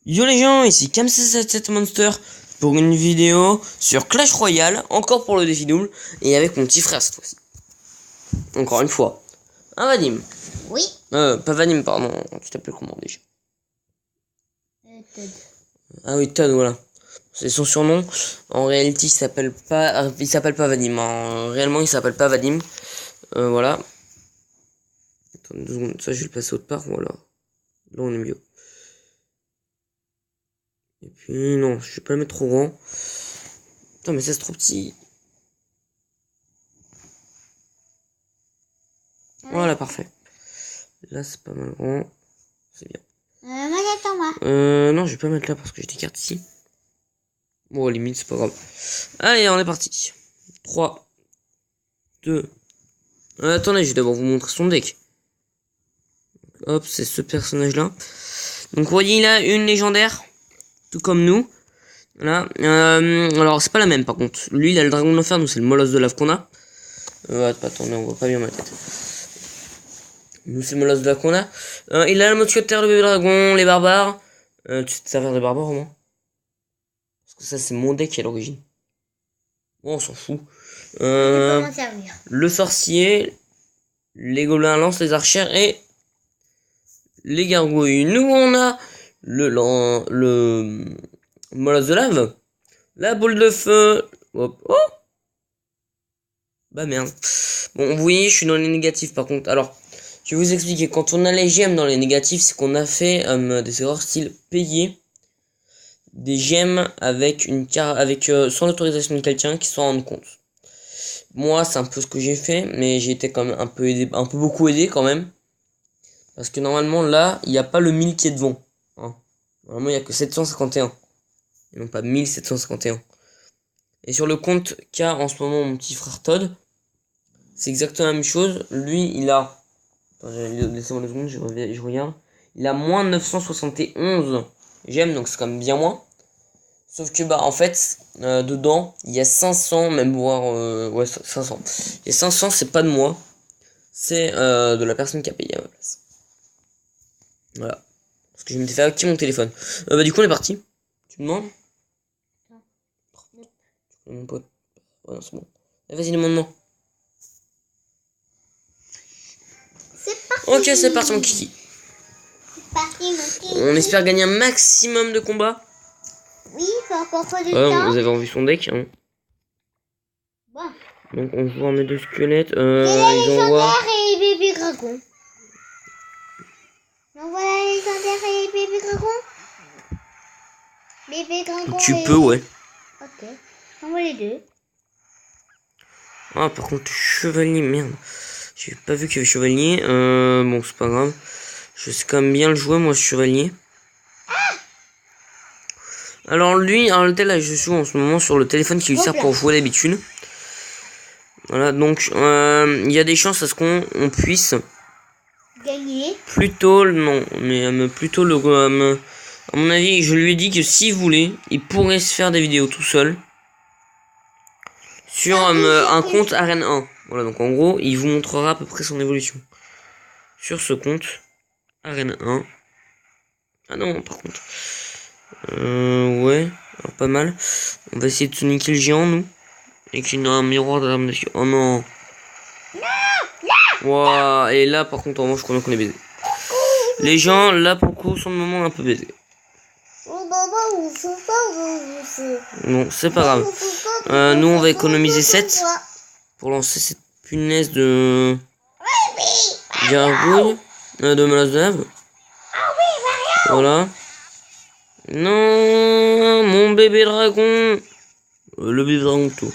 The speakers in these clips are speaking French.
Yo les gens, ici Kamc77 Monster pour une vidéo sur Clash Royale, encore pour le défi double, et avec mon petit frère cette fois-ci. Encore une fois. Hein Vadim? Oui. Pas Vadim, pardon, tu t'appelles comment déjà? Todd. Ah oui, Todd, voilà. C'est son surnom. En réalité, il s'appelle pas Vadim. Hein. Réellement, il s'appelle pas Vadim. Voilà. Attends 2 secondes, ça je vais le passer autre part, voilà. Là on est mieux. Et puis non, je vais pas le mettre trop grand. Putain mais ça c'est trop petit. Voilà, parfait. Là c'est pas mal grand. C'est bien. Moi j'attends moi. Non je vais pas mettre là parce que j'ai des cartes ici. Bon limite c'est pas grave. Allez on est parti. 3 2 attendez, je vais d'abord vous montrer son deck. Hop, c'est ce personnage là. Donc vous voyez il a une légendaire. Tout comme nous. Voilà. Alors c'est pas la même par contre. Lui il a le dragon de l'enfer, nous c'est le molosse de lave qu'on a. Attendez, on voit pas bien ma tête. Nous c'est le molosse de lave qu'on a. Il a la mousquetaire, le bébé dragon, les barbares. Tu sais te servir de barbare au moins? Parce que ça c'est mon deck à l'origine. Bon on s'en fout. Je peux m'en servir. Le sorcier, les gobelins lance les archères et les gargouilles. Nous on a le molosse de lave. La boule de feu. Hop. Oh. Bah merde. Bon, vous voyez, je suis dans les négatifs par contre. Alors, je vais vous expliquer. Quand on a les gemmes dans les négatifs, c'est qu'on a fait des erreurs style payer des gemmes avec une carte, avec sans l'autorisation de quelqu'un qui s'en rende compte. Moi, c'est un peu ce que j'ai fait, mais j'ai été quand même un peu aidé, un peu beaucoup aidé quand même. Parce que normalement, là, il n'y a pas le 1000 qui est devant. Hein. Normalement, il n'y a que 751. Et non pas 1751. Et sur le compte qu'a en ce moment mon petit frère Todd, c'est exactement la même chose. Lui, il a... Attends, laissez-moi 2 secondes, je regarde. Il a moins 971 gemmes, donc c'est quand même bien moins. Sauf que, bah, en fait, dedans, il y a 500, même voire... ouais, 500. Et 500, c'est pas de moi. C'est de la personne qui a payé à ma place. Voilà. Parce que je m'étais fait hacker mon téléphone. Bah, du coup, on est parti. Tu me demandes? Mon pote. Ouais, non, c'est bon. Vas-y, demande-moi. C'est parti. Ok, c'est parti, mon kiki. C'est parti, mon kiki. On espère gagner un maximum de combats. Oui, il faut encore pas de temps. Vous avez envie son deck. Hein. Bon. Donc, on voit mes 2 squelettes. Et la Ils envoient... légendaire et bébé dragon. On voit la légendaire et bébé dragon. Bébé dragon. Tu peux, ouais. Ok. On voit les deux. Ah, par contre, chevalier, merde. J'ai pas vu qu'il y avait chevalier. Bon, c'est pas grave. Je sais quand même bien le jouer, moi, ce chevalier. Alors, lui, en réalité, là, je joue en ce moment sur le téléphone qui lui sert pour jouer d'habitude. Voilà, donc, il y a des chances à ce qu'on puisse... Gagner. Plutôt, non, mais plutôt le... à mon avis, je lui ai dit que s'il voulait, il pourrait se faire des vidéos tout seul. Sur un compte Arène 1. Voilà, donc en gros, il vous montrera à peu près son évolution. Sur ce compte, Arène 1. Ah non, par contre. Ouais, alors pas mal. On va essayer de se niquer le géant, nous. Et qu'il y a un miroir de l'arme dessus. Oh non. Wow, et là, par contre, en revanche, je crois qu'on est baisé. Les gens, là, pour le coup, sont de moment un peu baisés. Non, c'est pas grave. Nous, on va économiser 7 pour lancer cette punaise de gargouille, de menace de lave. Voilà. Non, mon bébé dragon. Le bébé dragon tout.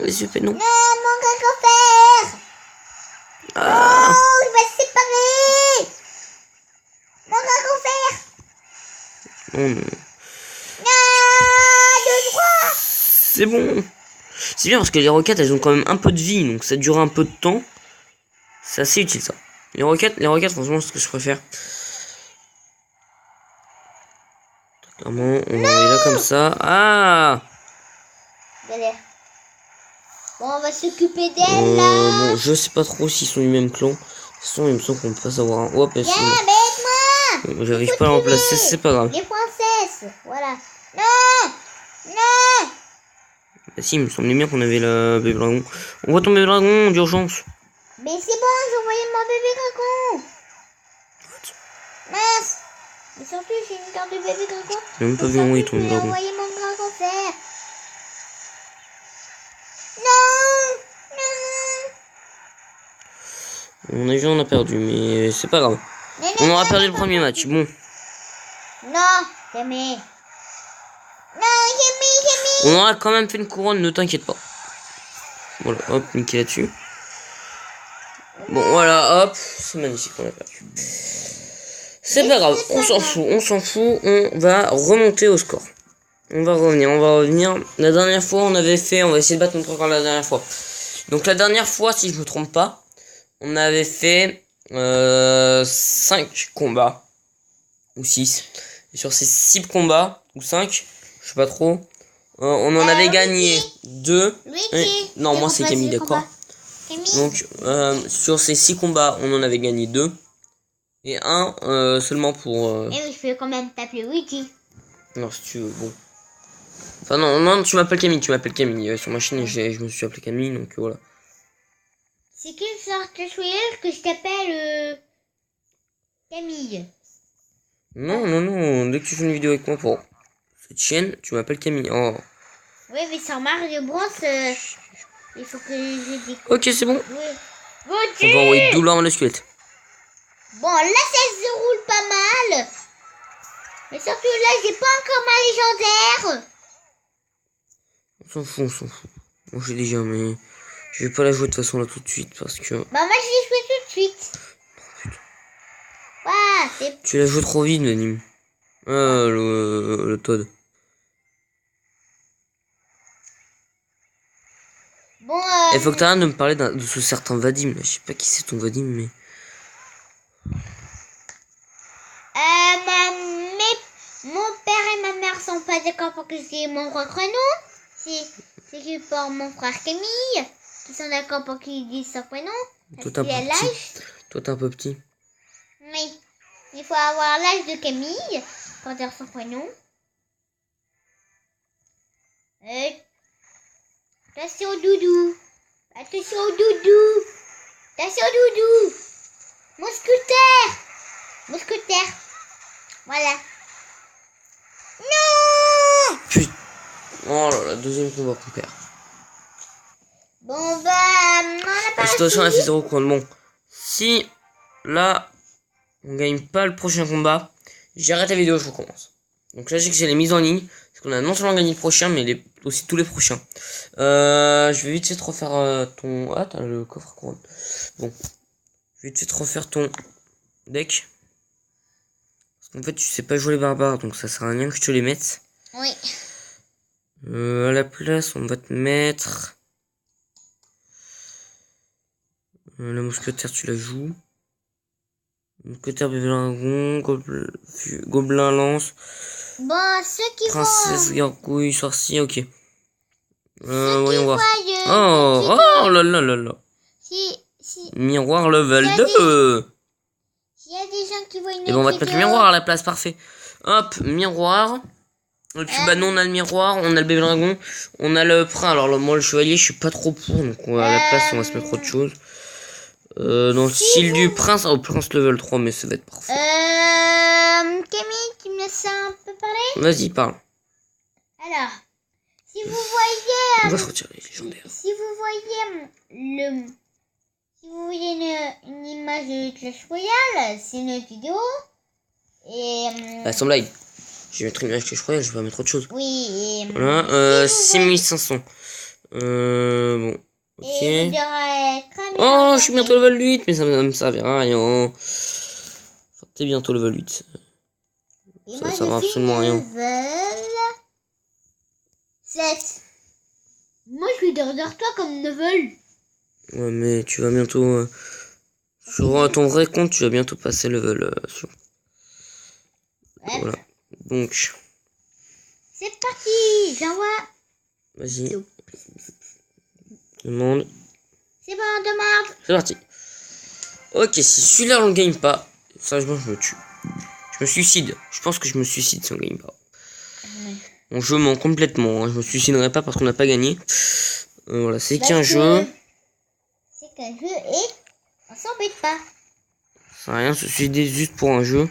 Les super non. Non, mon grand-père. Ah. Oh, il va se séparer. Mon grand-père. Non, non. Ah, de droit. C'est bon. C'est bien parce que les roquettes, elles ont quand même un peu de vie, donc ça dure un peu de temps. C'est assez utile ça. Les roquettes, franchement, c'est ce que je préfère. Clairement, on va aller là comme ça. Ah. Galère. Bon, on va s'occuper d'elle là. Bon, je sais pas trop s'ils sont du même clan. De toute façon, il me semble qu'on peut pas savoir. Hop, Viens avec moi. J'arrive pas à remplacer, c'est pas grave. Les princesses, voilà. Non. Non. Bah si, il me semblait bien qu'on avait le bébé dragon. On voit ton bébé dragon d'urgence. Mais c'est bon, j'ai envoyé mon bébé dragon. Mince. Mais surtout, j'ai une carte de bébé dragon. J'ai même pas vu envoyer ton J'ai dragon. envoyé mon dragon vert. Non. Non. On a vu, on a perdu, mais c'est pas grave. On aura perdu le premier match. Bon. Non, Camille. Non, Camille. On aura quand même fait une couronne, ne t'inquiète pas. Voilà, hop, nickel là-dessus. Bon, voilà, hop, c'est magnifique, on a perdu. C'est pas grave, on s'en fout, on va remonter au score. On va revenir. La dernière fois, on avait fait, on va essayer de battre notre record la dernière fois. Donc la dernière fois, si je me trompe pas, on avait fait 5 combats, ou 6. Et sur ces 6 combats, ou 5, je sais pas trop, on en avait gagné 2. Non, moi c'est Camille, d'accord. Donc, sur ces 6 combats, on en avait gagné 2. Et un seulement pour... Eh oui, je peux quand même t'appeler Luigi. Non, si tu veux, bon. Enfin, non, tu m'appelles Camille, sur ma chaîne, je me suis appelé Camille, donc voilà. C'est quelle sorte de joyeuse que je t'appelle Camille? Non, dès que tu fais une vidéo avec moi pour cette chaîne, tu m'appelles Camille. Oh. Oui, mais sur Mario Bros, il faut que je dise. Ok, c'est bon. Oui. On va envoyer douleur dans le squelette. Bon, là, ça se roule pas mal. Mais surtout, là, j'ai pas encore ma légendaire. On s'en fout. Moi, j'ai déjà, mais... Je vais pas la jouer de toute façon là tout de suite, parce que... Bah, moi, je l'ai joué tout de suite. Ouais, c'est... Tu l'as joué trop vite, Nanim. Ah, le Todd. Bon, Il faut que t'arrêtes de me parler de ce certain Vadim, là. Je sais pas qui c'est ton Vadim, mais... Mon père et ma mère sont pas d'accord pour que je dise mon propre nom. C'est que pour mon frère Camille, qui sont d'accord pour qu'il dise son prénom. Toi, t'es un peu petit. Toi, t'es un peu petit. Oui. Il faut avoir l'âge de Camille pour dire son prénom. Attention au doudou. Attention au doudou. Attention au doudou. Mousquetaire. Voilà. Non. Putain. Oh là là, deuxième combat qu'on perd. Bon bah, on a pas La situation a fait 0 contre. Bon, si là on gagne pas le prochain combat, j'arrête la vidéo, je recommence. Donc là j'ai que j'ai les mises en ligne, parce qu'on a non seulement gagné le prochain, mais aussi tous les prochains. Je vais vite fait te refaire ton... Ah, t'as le coffre couronne. Bon, je vais vite fait te refaire ton deck. Parce qu'en fait tu sais pas jouer les barbares, donc ça sert à rien que je te les mette. Oui. À la place, on va te mettre... la mousquetaire, tu la joues. Mousquetaire, bébé dragon, gobelin, lance. Bon, ceux qui Princesse, gargouille, sorcier, ok. Voyons voir. voient, Oh là. si Miroir level 2. s'il y a des gens qui voient une Et ben on va te mettre le vidéo, miroir à la place, parfait. Hop, miroir. Et puis bah nous on a le miroir, on a le bébé dragon, on a le prince. Alors moi le chevalier je suis pas trop pour, donc à la place on va se mettre autre chose. Dans le style du prince, au prince level 3, mais ça va être parfait. Camille, tu me laisses un peu parler? Vas-y, parle. Alors, si vous voyez... On va se retirer les légendaires. Si vous voyez une image de Clash Royale, c'est une vidéo. Et... Bah, sans blague. Je vais mettre une image que je croyais, je vais pas mettre autre chose. oui, et... Voilà, 6500. Bon. Ok. Et vous aurez très bien Oh, je suis bientôt level 8, mais ça me servira à rien. Enfin, t'es bientôt level 8. Et Ça, moi, ça va je suis absolument rien. level 7. Moi, je suis derrière toi comme level. Ouais, mais tu vas bientôt... sur ton vrai compte, tu vas bientôt passer level sur... Ouais. Voilà. Donc... C'est parti, j'envoie. Vas-y. Demande. C'est bon, demande. C'est parti. Ok, si celui-là on le gagne pas, sérieusement je me tue. Je Je me suicide. Je pense que je me suicide si on gagne pas. Ouais. Bon, je mens complètement. Hein. Je me suiciderai pas parce qu'on n'a pas gagné. Voilà, c'est qu'un jeu. C'est qu'un jeu et on s'embête pas. Ça sert à rien de se suicider juste pour un jeu.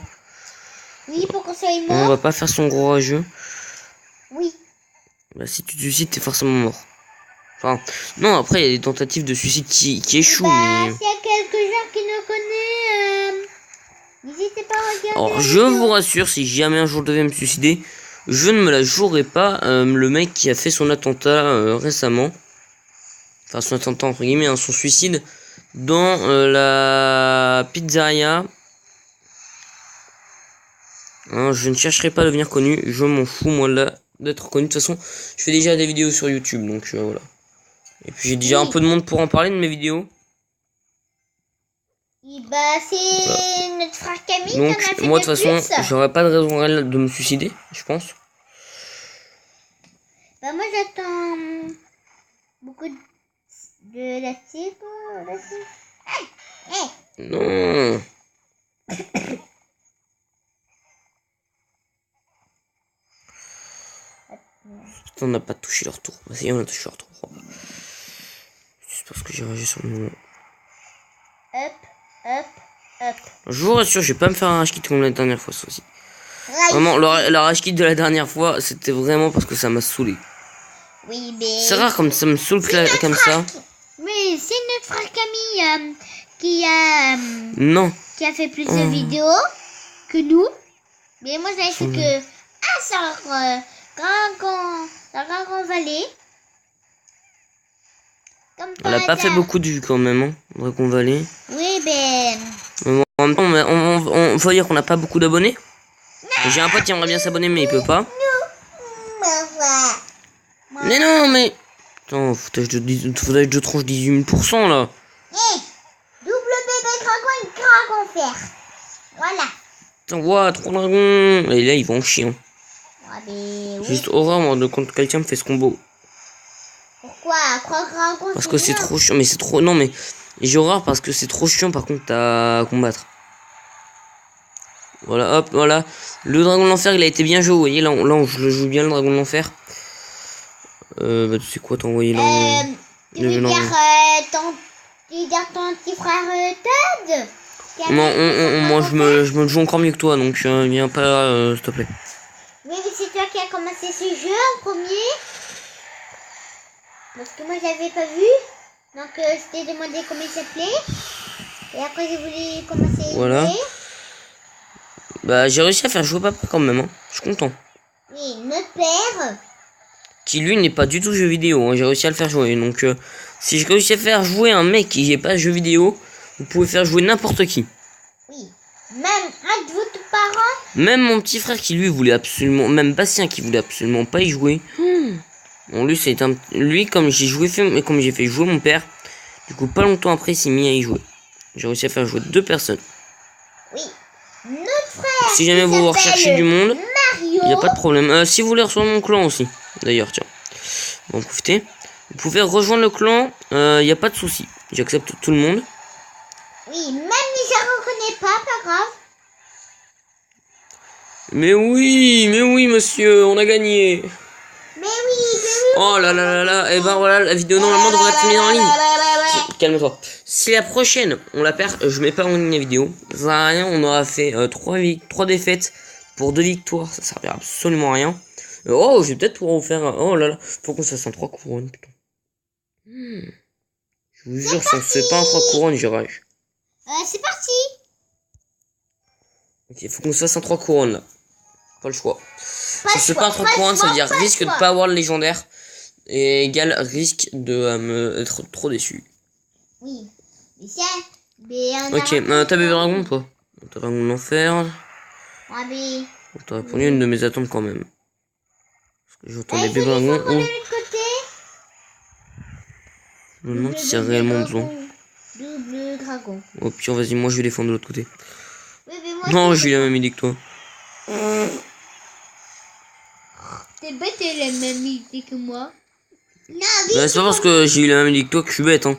Oui, pour qu'on soit On mort. va pas faire son gros rageux. Oui. Bah, si tu te suicides, t'es forcément mort. Enfin, non, après, il y a des tentatives de suicide qui échouent. Bah, Mais... s'il y a quelques gens qui nous connaissent, n'hésitez pas à regarder. Alors, la je vidéo. vous rassure, si jamais un jour je devais me suicider, je ne me la jouerai pas. Le mec qui a fait son attentat récemment, enfin son attentat entre guillemets, hein, son suicide, dans la pizzeria. Hein, je ne chercherai pas à devenir connu, je m'en fous moi là d'être connu. De toute façon, je fais déjà des vidéos sur YouTube, donc voilà. Et puis j'ai déjà un peu de monde pour en parler de mes vidéos. Et bah, c'est notre frère Camille qui en a Donc fait moi de de toute façon, plus. j'aurais pas de raison réelle de me suicider, je pense. Bah, moi j'attends beaucoup de la type. Non. On n'a pas touché leur tour. Bah, si, on a touché leur tour. C'est parce que j'ai réagi sur le moment. Hop, hop, hop. Je vous rassure, je vais pas me faire un rage kit comme la dernière fois, ça aussi. Right. Vraiment, la rage kit de la dernière fois, c'était vraiment parce que ça m'a saoulé. Oui, mais. C'est rare comme ça me saoule comme ça. Mais c'est notre frère Camille qui a. Non. Qui a fait plus de vidéos que nous. Mais moi j'avais fait que Dragon Valley. Comme Elle a pas fait beaucoup de vues quand même, hein, Dragon Valley. Oui, ben. Mais en même temps, on faut dire qu'on n'a pas beaucoup d'abonnés. J'ai un pote qui aimerait bien s'abonner, mais il peut pas. Mais non, mais. Attends, foutage de tronche 18% là. Double bébé dragon et dragon fer. Voilà. Putain, ouah, 3 dragons. Et là, ils vont en chier. Hein. Ah, ben, oui. Juste horreur, moi, de quand quelqu'un me fait ce combo. Pourquoi 3 dragons? Parce que c'est trop chiant. Mais c'est trop. Non, mais j'ai horreur parce que c'est trop chiant par contre à combattre. Voilà, hop, voilà. Le dragon de l'enfer, il a été bien joué. Vous voyez, là, je le joue bien, le dragon de l'enfer. Bah, tu sais quoi, t'as envoyé là Tu veux dire ton petit frère Todd? Non, moi, je me le joue encore mieux que toi, donc viens pas là, s'il te plaît. Oui, mais c'est toi qui as commencé ce jeu en premier. Parce que moi, j'avais pas vu. Donc, je t'ai demandé comment il s'appelait. Et après, j'ai voulu commencer à Voilà. jouer. Bah, j'ai réussi à faire jouer papa quand même, hein. Je suis content. Oui, notre père. Qui lui n'est pas du tout jeu vidéo, hein. J'ai réussi à le faire jouer. Donc, si j'ai réussi à faire jouer un mec qui n'est pas jeu vidéo, vous pouvez faire jouer n'importe qui. Oui, même un de vos parents. Même mon petit frère qui lui voulait absolument, même Bastien qui voulait absolument pas y jouer. Bon, lui, c'est lui, comme j'ai fait jouer mon père, du coup, pas longtemps après, il s'est mis à y jouer. J'ai réussi à faire jouer 2 personnes. Oui, notre frère. Si jamais vous recherchez du monde, Mario. il n'y a pas de problème. Si vous voulez rejoindre mon clan aussi, d'ailleurs, tiens, bon, profitez. Vous pouvez rejoindre le clan, il n'y a pas de souci. J'accepte tout le monde. Oui, même si je reconnais pas grave. Mais oui, monsieur, on a gagné. Mais oui. Oh là là là là, et ben voilà, la vidéo normalement devrait être mise en ligne. Calme-toi. Si la prochaine, on la perd, je mets pas en ligne la vidéo. Ça sert à rien, on aura fait 3 défaites pour 2 victoires, ça servira absolument à rien. Oh, je vais peut-être pouvoir vous faire... Oh là là, faut qu'on se fasse un 3 couronnes, putain. Je vous jure, si on se fait pas un 3 couronnes, je rage. C'est parti. Ok, faut qu'on se fasse un 3 couronnes là. Pas le choix. Si on se fait choix, pas un 3 pas couronnes, ça veut choix, dire pas risque de choix. pas avoir le légendaire. Et égal risque de me être trop déçu. Oui, mais ça. Mais Ok, t'as bébé dragon ou pas? T'as dragon de l'enfer. Ah, mais. T'as répondu à une de mes attentes quand même. Parce que j'entends des il bébés faut dragons. défendre de l'autre côté. Je me demande s'il y a réellement besoin. Double dragon. Oh pire, vas-y, moi je vais défendre de l'autre côté. Oui, mais moi, Non, j'ai eu la même idée que toi. t'es bête, elle a la même idée que moi. Non, oui. Bah, c'est pas parce que j'ai eu la même idée que toi que je suis bête, hein.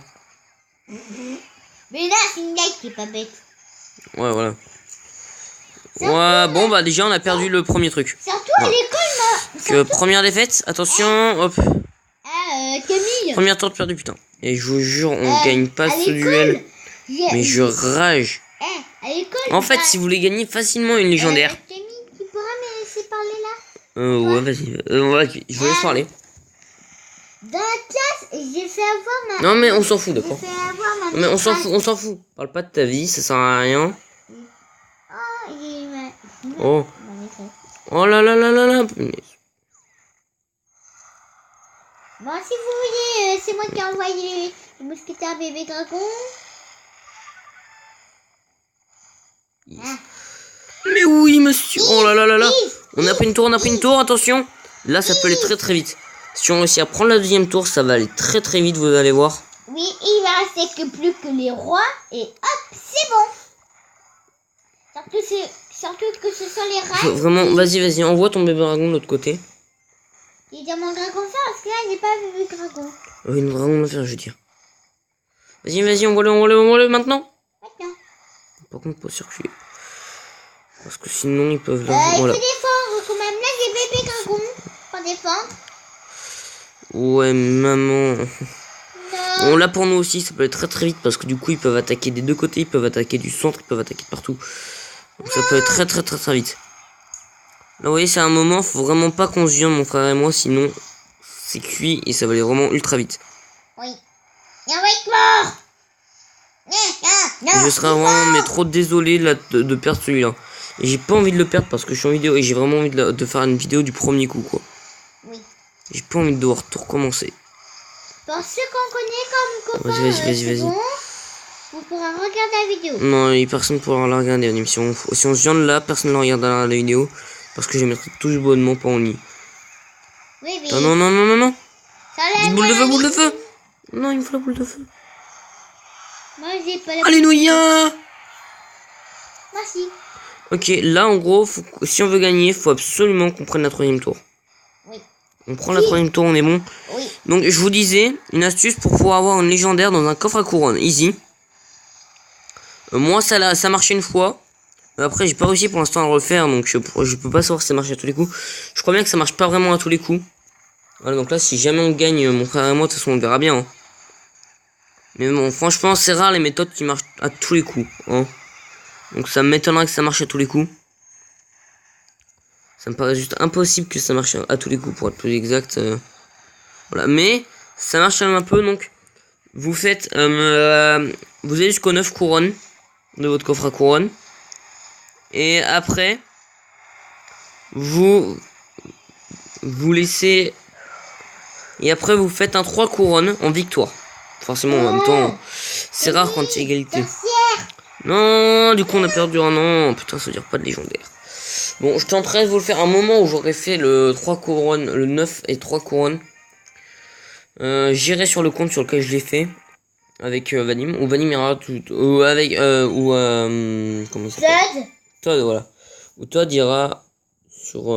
Mais là, c'est une blague qui est pas bête. Ouais, voilà. C'est encore Bon, bah déjà, on a perdu le premier truc. Surtout à l'école, Donc, première défaite, attention, hop. Camille. Première tour de perdu, putain. Et je vous jure, on gagne pas ce duel. Mais je rage. À l'école. En fait, si vous voulez gagner facilement une légendaire. Camille, tu pourras me laisser parler là? Ouais, vas-y. Je vous laisse parler. Dans la classe, j'ai fait avoir ma... Non, mais on s'en fout, J'ai d'accord. fait avoir ma... Mais on s'en fout. Parle pas de ta vie, ça sert à rien. Oh, il m'a... Oh. Oh là là là là là. Bon, si vous voulez, c'est moi qui ai envoyé le mousquetaire bébé dragon. Mais oui, monsieur. Oh là là là là. On a pris une tour, attention. Là, ça peut aller très très vite. Si on réussit à prendre la deuxième tour, ça va aller très très vite, vous allez voir. Oui, il va rester que plus que les rois et hop, c'est bon. Surtout que ce sont les reines. Vraiment, vas-y, envoie ton bébé dragon de l'autre côté. Il y a mon dragon ça parce que là, il n'est pas bébé dragon. Oui, une dragon de fer, je veux dire. Vas-y, envoie-le maintenant. Maintenant. Par contre, pas circuler. Parce que sinon, ils peuvent... Il voilà. faut défendre quand même. Là, j'ai bébé dragon. Faut défendre. Ouais, maman. Non. Bon, là, pour nous aussi, ça peut aller très très vite. Parce que du coup, ils peuvent attaquer des deux côtés. Ils peuvent attaquer du centre. Ils peuvent attaquer de partout. Donc, ça peut aller très très très très vite. Là, vous voyez, c'est un moment. Faut vraiment pas qu'on se viande, mon frère et moi. Sinon, c'est cuit. Et ça va aller vraiment ultra vite. Oui. Il va être mort. Non, Je serais vraiment mais trop désolé là, de perdre celui-là. Et j'ai pas envie de le perdre parce que je suis en vidéo et j'ai vraiment envie de faire une vidéo du premier coup, quoi. Oui. J'ai pas envie de devoir tout recommencer. Pour ceux qu'on connaît comme copains, Vas-y. bon, vous pourrez regarder la vidéo. Non, et personne pourra la regarder. Si on se viande là, personne ne la regardera la vidéo. Parce que je mettrai toujours bonnement pas en lit. Oui, oui. Ah, non. Ça l'a Boule de feu, mis boule de à feu. Non, il me faut la boule de feu. Moi, j'ai pas la... Alléluia. Merci. Ok, là en gros, si on veut gagner, faut absolument qu'on prenne la troisième tour. Oui. On prend la troisième tour, on est bon. Oui. Donc je vous disais, une astuce pour pouvoir avoir une légendaire dans un coffre à couronne. Easy. Moi ça marchait une fois. Après j'ai pas réussi pour l'instant à le refaire. Donc je peux pas savoir si ça marche à tous les coups. Je crois bien que ça marche pas vraiment à tous les coups. Voilà, donc là si jamais on gagne, mon frère et moi, de toute façon on verra bien. Hein. Mais bon, franchement c'est rare les méthodes qui marchent à tous les coups. Hein. Donc ça m'étonnerait que ça marche à tous les coups. Ça me paraît juste impossible que ça marche à tous les coups, pour être plus exact. Voilà, mais ça marche quand même un peu. Donc vous faites vous allez jusqu'aux 9 couronnes de votre coffre à couronne. Et après vous laissez, et après vous faites un 3 couronnes en victoire. Forcément en même temps c'est rare quand il y a égalité. Non, du coup on a perdu un an. Putain, ça veut dire pas de légendaire. Bon, je tenterai de vous le faire un moment où j'aurai fait le 3 couronnes, le 9 et 3 couronnes. J'irai sur le compte sur lequel je l'ai fait. Avec Vadim. Ou Vadim ira tout. Ou avec. Comment il s'appelle? Todd, voilà. Ou Todd ira sur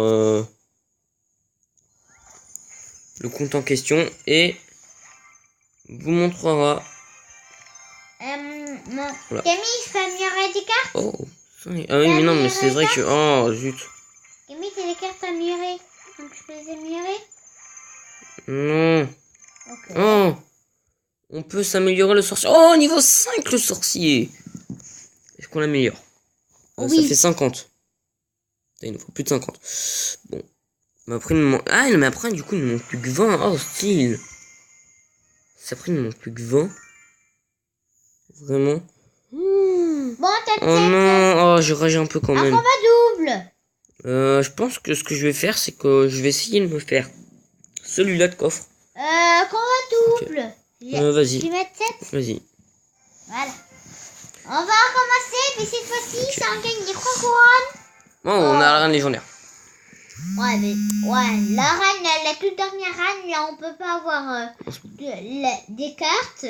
le compte en question et vous montrera. Voilà. Camille, je peux améliorer des cartes? Oh, ah oui, mais non, mais c'est vrai que. Oh, zut. Camille, t'as des cartes améliorées. Donc je peux les améliorer? Non. Ok. Oh, on peut s'améliorer le sorcier. Oh, niveau 5 le sorcier. Est-ce qu'on l'améliore? Oui. Ça fait 50. Il nous faut plus de 50. Bon. Mais après, il me manque... Ah, mais après, du coup, il ne manque plus que 20. Oh, style. Ça, après, il ne manque plus que 20. Vraiment. Bon, t'as Oh non, oh, je rage un peu quand même. Un combat double. Je pense que ce que je vais faire, c'est que je vais essayer de me faire celui-là de coffre. Combat double. Okay. Vas-y. Je vais mettre 7. Vas-y. Voilà. On va recommencer, mais cette fois-ci, ça en gagne les 3 couronnes. Oh, on a la reine légendaire. Ouais, mais ouais, la reine, la toute dernière reine, là, on peut pas avoir des cartes.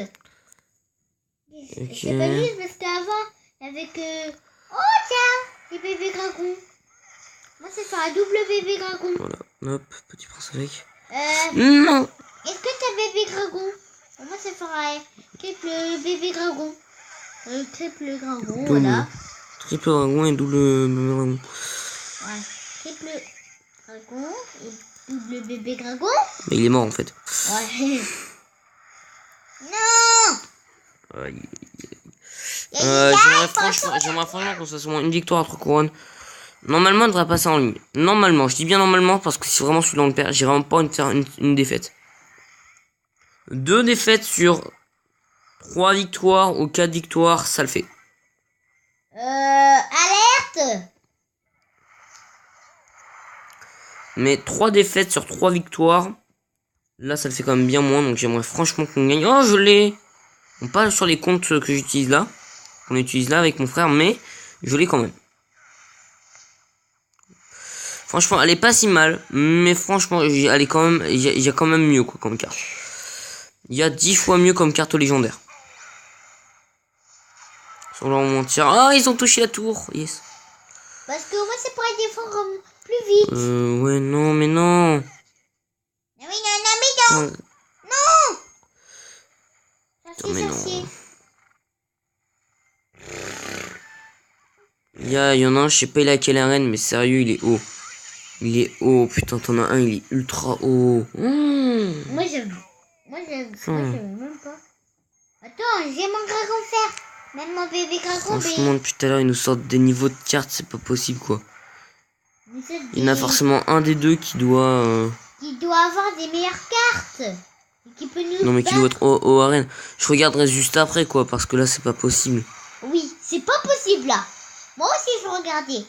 Okay. C'est pas juste parce qu'avant, avec oh tiens, les bébés dragons. Moi, c'est faire un double bébé dragon. Voilà, hop, petit prince avec. Non. Est-ce que t'as bébé dragon? Moi, c'est faire un triple bébé dragon. Triple dragon, double. voilà. Triple dragon et double bébé dragon. Ouais. Triple dragon et double bébé dragon. Mais il est mort en fait. Ouais. Non. Aïe. Aïe, J'aimerais franchement qu'on soit une victoire à 3 couronnes. Normalement, on devrait passer en ligne. Normalement, je dis bien normalement parce que si vraiment celui-là on le perd, j'ai vraiment pas envie de faire une défaite. 2 défaites sur 3 victoires ou 4 victoires, ça le fait. Alerte. Mais 3 défaites sur 3 victoires, là ça le fait quand même bien moins. Donc j'aimerais franchement qu'on gagne. Oh, je l'ai. On parle sur les comptes que j'utilise là. Qu'on utilise là avec mon frère, mais je l'ai quand même. Franchement, elle est pas si mal, mais franchement, elle est quand même, il y a quand même mieux quoi comme carte. Il y a 10 fois mieux comme carte légendaire. Sans leur mentir. Ah, ils ont touché la tour. Yes. Parce que moi, c'est pour aller défendre plus vite. Ouais, non, mais non. Non, mais non, non, mais non. Non. Non, mais non. Sorcier. Il y en a un, je sais pas il a quelle arène, mais sérieux, il est haut. Il est haut, putain, t'en as un, il est ultra haut. Moi, j'aime. Moi, j'aime même pas. Attends, j'ai mon dragon fer. Même mon bébé dragon. Franchement, depuis tout à l'heure, ils nous sortent des niveaux de cartes, c'est pas possible, quoi. Il y en a forcément un des deux qui doit... Qui doit avoir des meilleures cartes. Et qui peut nous Non, mais qui doit être au arène. Je regarderai juste après, quoi, parce que là, c'est pas possible. Oui, c'est pas possible, là. Moi aussi, je vais regarder.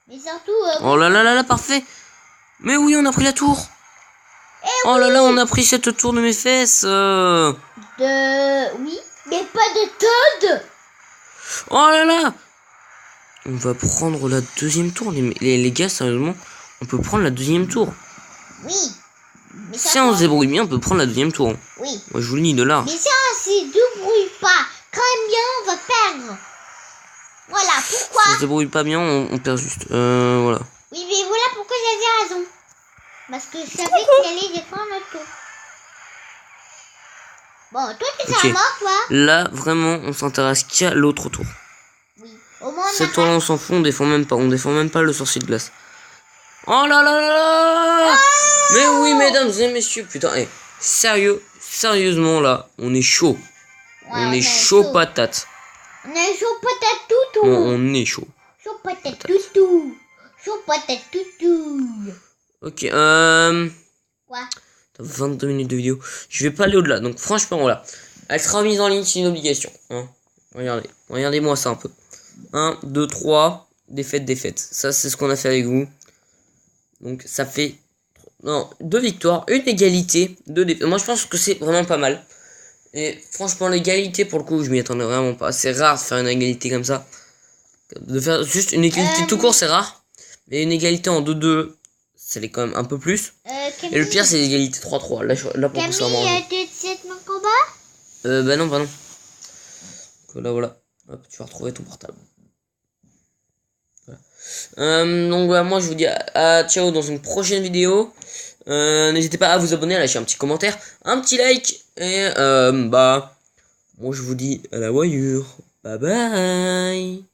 Mais surtout... Oh là là là là, parfait. Mais oui, on a pris la tour. Oh là là, on a pris cette tour de mes fesses. Oui, mais pas de Toad. Oh là là. On va prendre la deuxième tour, les gars, sérieusement. On peut prendre la deuxième tour. Oui. Mais Si on se débrouille bien, on peut prendre la deuxième tour. Oui. Moi, je vous le dis de là. Mais si on se débrouille pas, quand même bien, on va perdre. Voilà, pourquoi? Si on se débrouille pas bien, on perd juste. Voilà. Oui, mais voilà pourquoi j'avais raison. Parce que je savais qu'il allait défendre notre tour. Bon, toi, tu Ok. seras mort, toi? Là, vraiment, on s'intéresse qu'à l'autre tour. Oui. Au moins, Cette tour-là, on s'en fout, on défend même pas. On défend même pas le sorcier de glace. Oh là là là là. Oh, mais oui, mesdames et messieurs, putain, sérieusement là, on est chaud. ouais, on est chaud patate. On est chaud patate toutou. Non, on est chaud. Chaud patate toutou. Chaud patate toutou. Ok, Quoi? T'as 22 minutes de vidéo. Je vais pas aller au-delà. Donc franchement, voilà. Elle sera mise en ligne, c'est une obligation. Hein. Regardez. Regardez-moi ça un peu. 1, 2, 3. Défaite. Ça, c'est ce qu'on a fait avec vous. Donc ça fait... Non, 2 victoires, une égalité, 2 défaites. Moi, je pense que c'est vraiment pas mal. Et franchement, l'égalité, pour le coup, je m'y attendais vraiment pas. C'est rare de faire une égalité comme ça. De faire juste une égalité tout court, c'est rare. Mais une égalité en 2-2, ça l'est quand même un peu plus. Et le pire, c'est l'égalité 3-3. Là, pour le coup, c'est vraiment... Camille, tu sais mon combat? Bah non. Donc là, voilà. Hop, tu vas retrouver ton portable. Voilà. Donc voilà, moi, je vous dis à ciao dans une prochaine vidéo. N'hésitez pas à vous abonner, à lâcher un petit commentaire, un petit like. Et moi, je vous dis à la voyure. Bye bye.